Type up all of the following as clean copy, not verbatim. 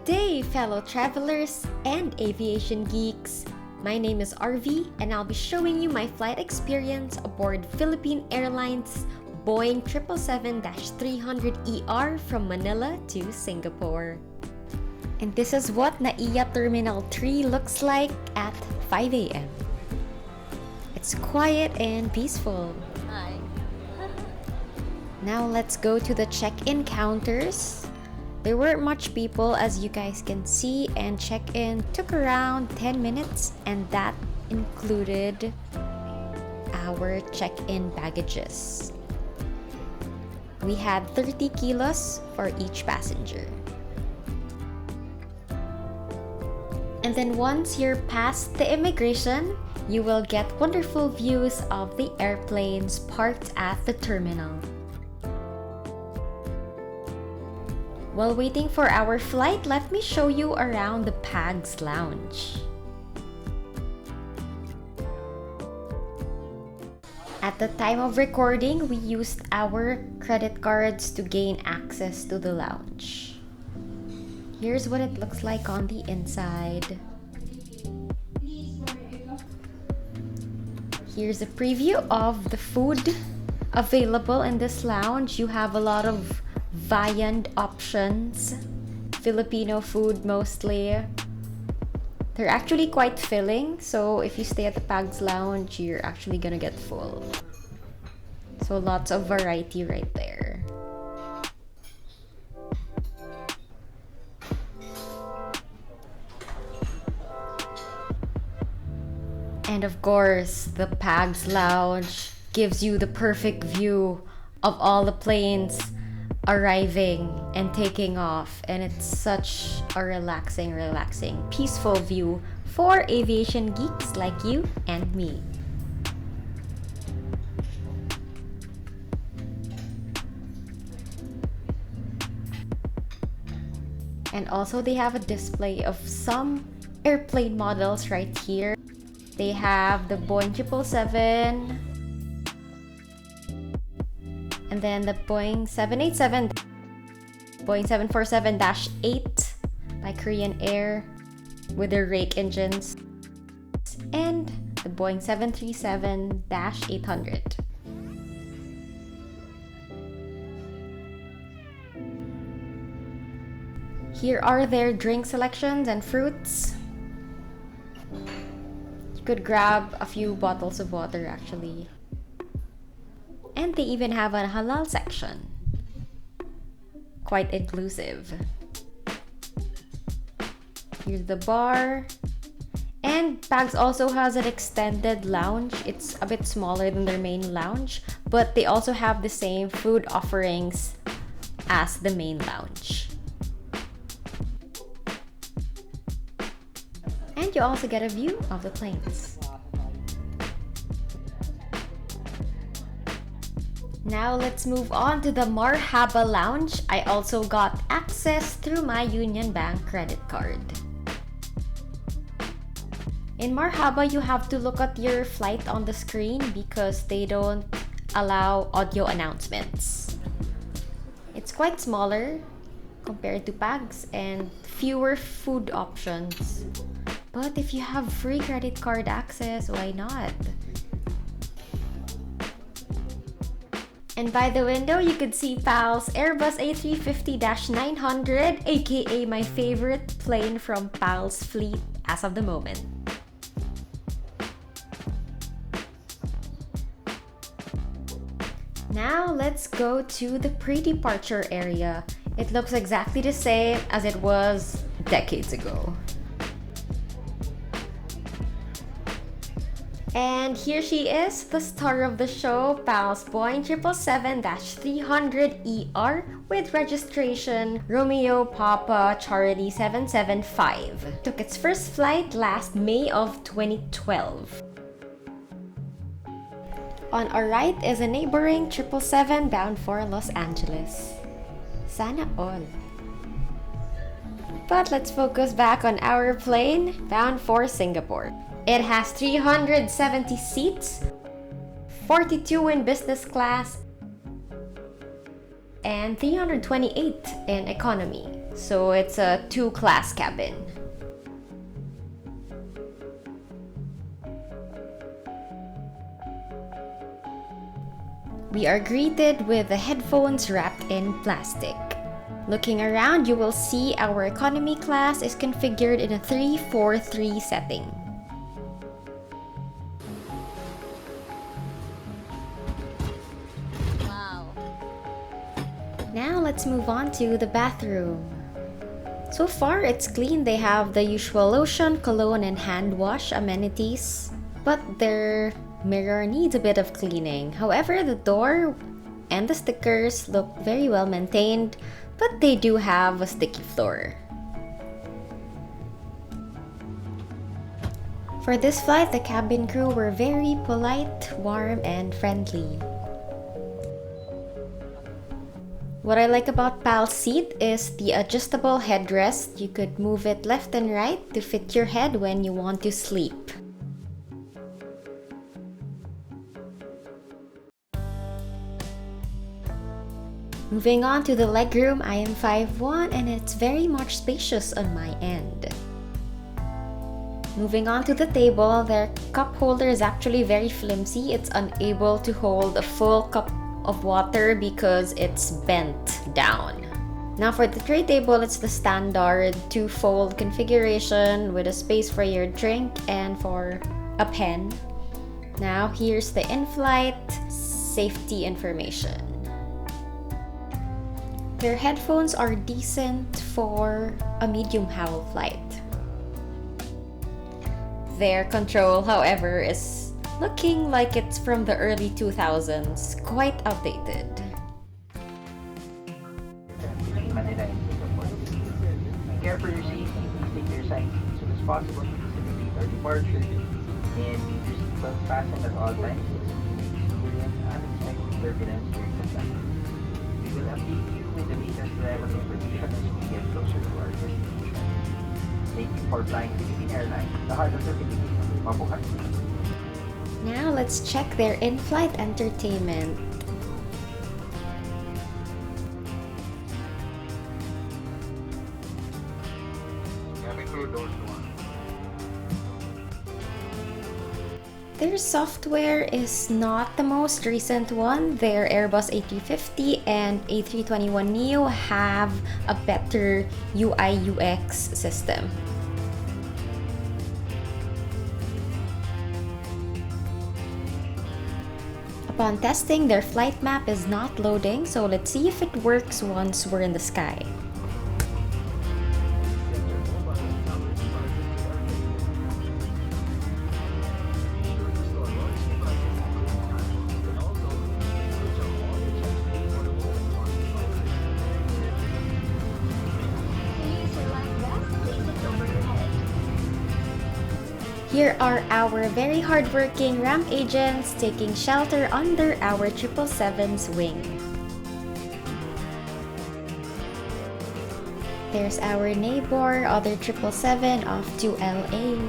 Good day, fellow travelers and aviation geeks. My name is Arvi, and I'll be showing you my flight experience aboard Philippine Airlines Boeing 777-300ER from Manila to Singapore. And this is what NAIA Terminal 3 looks like at 5 a.m. It's quiet and peaceful. Hi. Now let's go to the check-in counters. There weren't much people, as you guys can see, and check-in took around 10 minutes, and that included our check-in baggages. We had 30 kilos for each passenger. And then once you're past the immigration, you will get wonderful views of the airplanes parked at the terminal. While waiting for our flight, let me show you around the PAGSS lounge. At the time of recording, we used our credit cards to gain access to the lounge. Here's what it looks like on the inside. Here's a preview of the food available in this lounge. You have a lot of viand options, Filipino food mostly. They're actually quite filling, so if you stay at the PAGSS lounge, you're actually gonna get full. So lots of variety right there. And of course, the PAGSS lounge gives you the perfect view of all the planes arriving and taking off, and it's such a relaxing, peaceful view for aviation geeks like you and me. And also they have a display of some airplane models right here. They have the Boeing 777, and then the Boeing 787, Boeing 747-8 by Korean Air with their rake engines, and the Boeing 737-800. Here are their drink selections and fruits. You could grab a few bottles of water actually. And they even have a halal section. Quite inclusive. Here's the bar. And PAGSS also has an extended lounge. It's a bit smaller than their main lounge, but they also have the same food offerings as the main lounge. And you also get a view of the planes. Now let's move on to the Marhaba lounge. I also got access through my Union Bank credit card. In Marhaba, you have to look at your flight on the screen because they don't allow audio announcements. It's quite smaller compared to PAGSS and fewer food options. But if you have free credit card access, why not? And by the window, you could see PAL's Airbus A350-900, aka my favorite plane from PAL's fleet as of the moment. Now let's go to the pre-departure area. It looks exactly the same as it was decades ago. And here she is, the star of the show, PAL's Boeing 777-300ER with registration Romeo Papa Charlie 775. Took its first flight last May of 2012. On our right is a neighboring 777 bound for Los Angeles. Sana all. But let's focus back on our plane bound for Singapore. It has 370 seats, 42 in business class, and 328 in economy. So it's a 2-class cabin. We are greeted with the headphones wrapped in plastic. Looking around, you will see our economy class is configured in a 3-4-3 setting. Wow. Now let's move on to the bathroom. So far, it's clean. They have the usual lotion, cologne, and hand wash amenities, but their mirror needs a bit of cleaning. However, the door and the stickers look very well maintained, but they do have a sticky floor. For this flight, the cabin crew were very polite, warm, and friendly. What I like about PAL's seat is the adjustable headrest. You could move it left and right to fit your head when you want to sleep. Moving on to the legroom, I am 5'1" and it's very much spacious on my end. Moving on to the table, their cup holder is actually very flimsy. It's unable to hold a full cup of water because it's bent down. Now for the tray table, it's the standard 2-fold configuration with a space for your drink and for a pen. Now here's the in-flight safety information. Their headphones are decent for a medium howl flight. Their control, however, is looking like it's from the early 2000s, quite outdated. Manila and Singapore. Care for your safety, please take your assigned seat as soon as possible to facilitate our departure. And keep your seatbelt fastened at all times to experience unexpected turbulence during the flight. We will update you with the latest travel information as we get closer to our destination. Thank you for flying Philippine Airlines, the heart of the Philippines. Mabuhay! Now let's check their in-flight entertainment. Their software is not the most recent one. Their Airbus A350 and A321neo have a better UI UX system. Upon testing, their flight map is not loading, so let's see if it works once we're in the sky. Here are our very hardworking ramp agents taking shelter under our 777's wing. There's our neighbor, other 777 off to LA.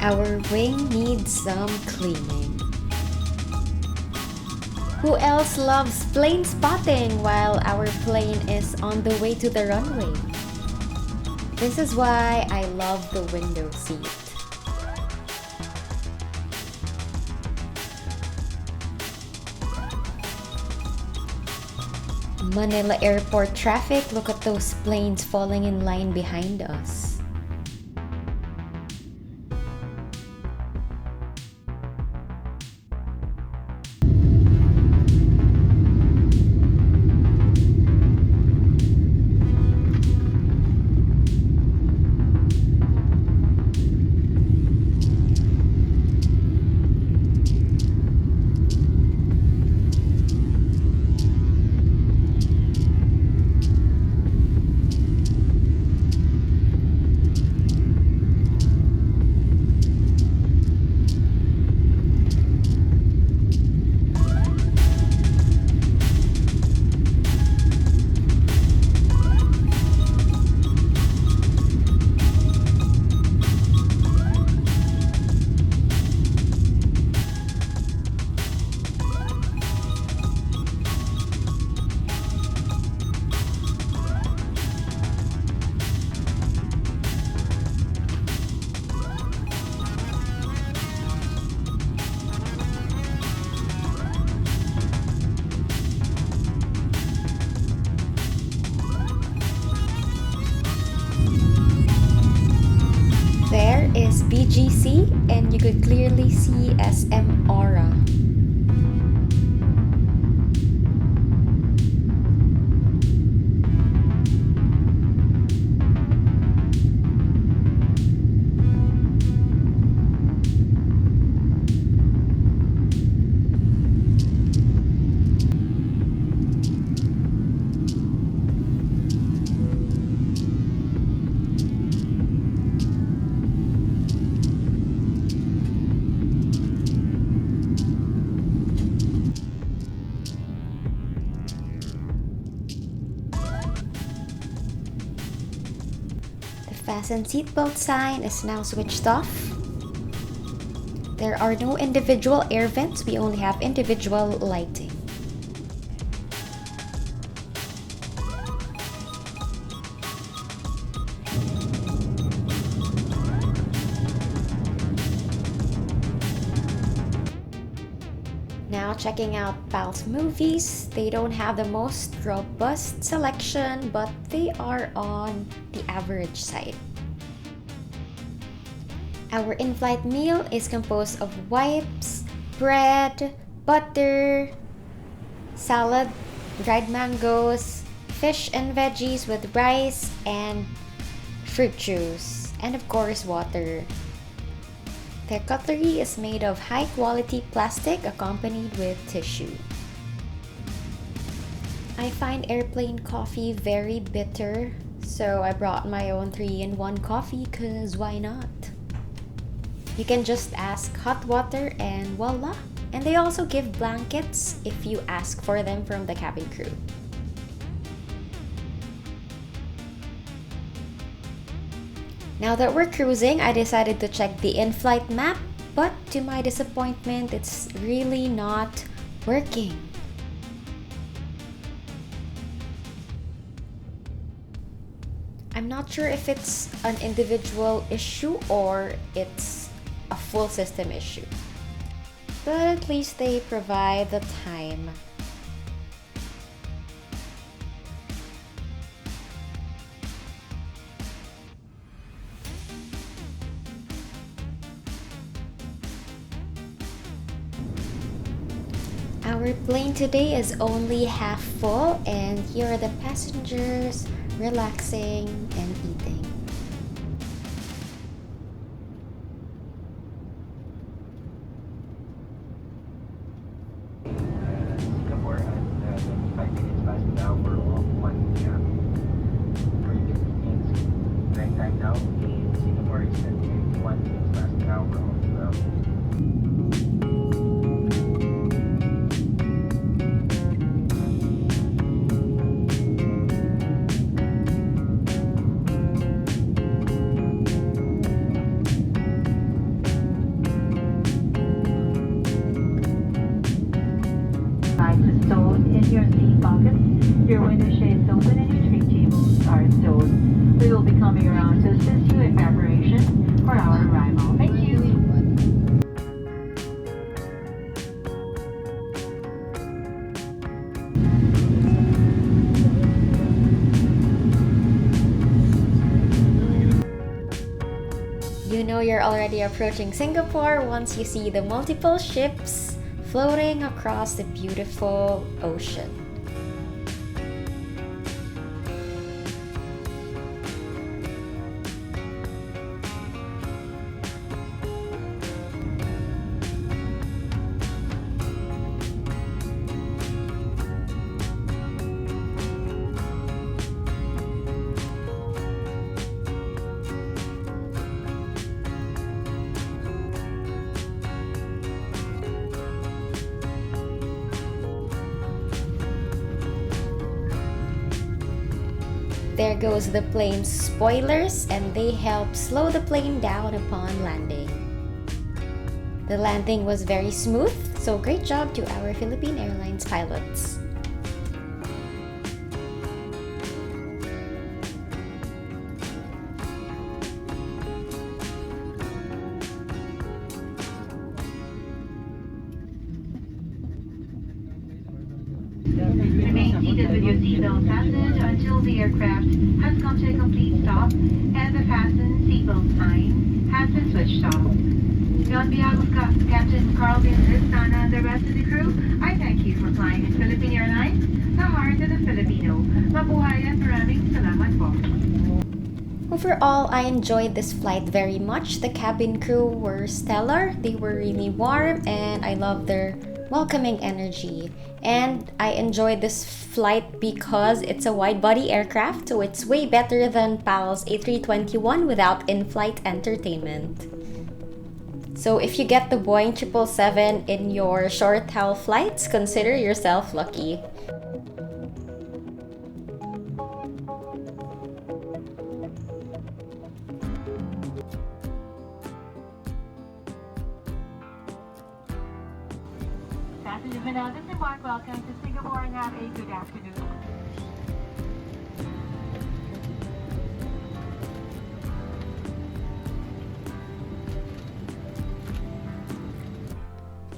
Our wing needs some cleaning. Who else loves plane spotting while our plane is on the way to the runway? This is why I love the window seat. Manila airport traffic, look at those planes falling in line behind us. is BGC, and you could clearly see SM Aura. Fasten seatbelt sign is now switched off. There are no individual air vents, we only have individual lighting. Now checking out PAL's movies. They don't have the most robust selection, but they are on the average side. Our in-flight meal is composed of wipes, bread, butter, salad, dried mangoes, fish and veggies with rice, and fruit juice, and of course water. Their cutlery is made of high-quality plastic accompanied with tissue. I find airplane coffee very bitter, so I brought my own 3-in-1 coffee, cause why not? You can just ask hot water and voila! And they also give blankets if you ask for them from the cabin crew. Now that we're cruising, I decided to check the in-flight map, but to my disappointment, it's really not working. I'm not sure if it's an individual issue or it's a full system issue, but at least they provide the time. Our plane today is only half full, and here are the passengers relaxing and eating. Singapore at 25 minutes past the hour of 1 p.m. For your convenience, right time now in Singapore is at 1 minutes past the hour of 12. Stowed in your seat pockets. Your window shades open and your tray tables are stowed. We will be coming around to assist you in preparation for our arrival. Thank you. You know you're already approaching Singapore once you see the multiple ships floating across the beautiful ocean. There goes the plane's spoilers, and they help slow the plane down upon landing. The landing was very smooth, so great job to our Philippine Airlines pilots. Remain seated with your seatbelt fastened until the aircraft has come to a complete stop and the fasten seatbelt sign has has been switched off. On behalf of Captain Carlton Ristana and the rest of the crew, I thank you for flying in Philippine Airlines, the heart of the Filipino. Mabuhay at maraming salamat po. Overall, I enjoyed this flight very much. The cabin crew were stellar, they were really warm, and I love their welcoming energy. And I enjoyed this flight because it's a wide-body aircraft, so it's way better than PAL's A321 without in-flight entertainment. So if you get the Boeing 777 in your short-haul flights, consider yourself lucky. Passengers may now disembark. Welcome to Singapore and have a good afternoon.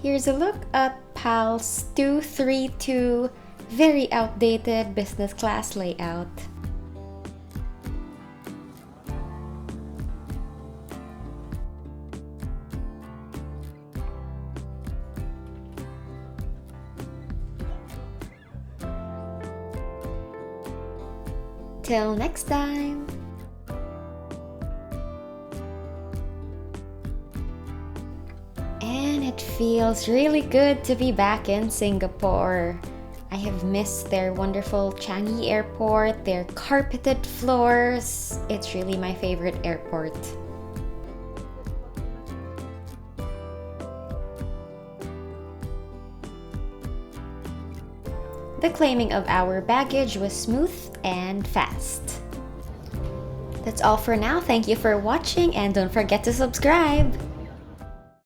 Here's a look at PAL's 232 very outdated business class layout. Till next time! And it feels really good to be back in Singapore. I have missed their wonderful Changi airport, their carpeted floors. It's really my favorite airport. The claiming of our baggage was smooth and fast. That's all for now. Thank you for watching and don't forget to subscribe.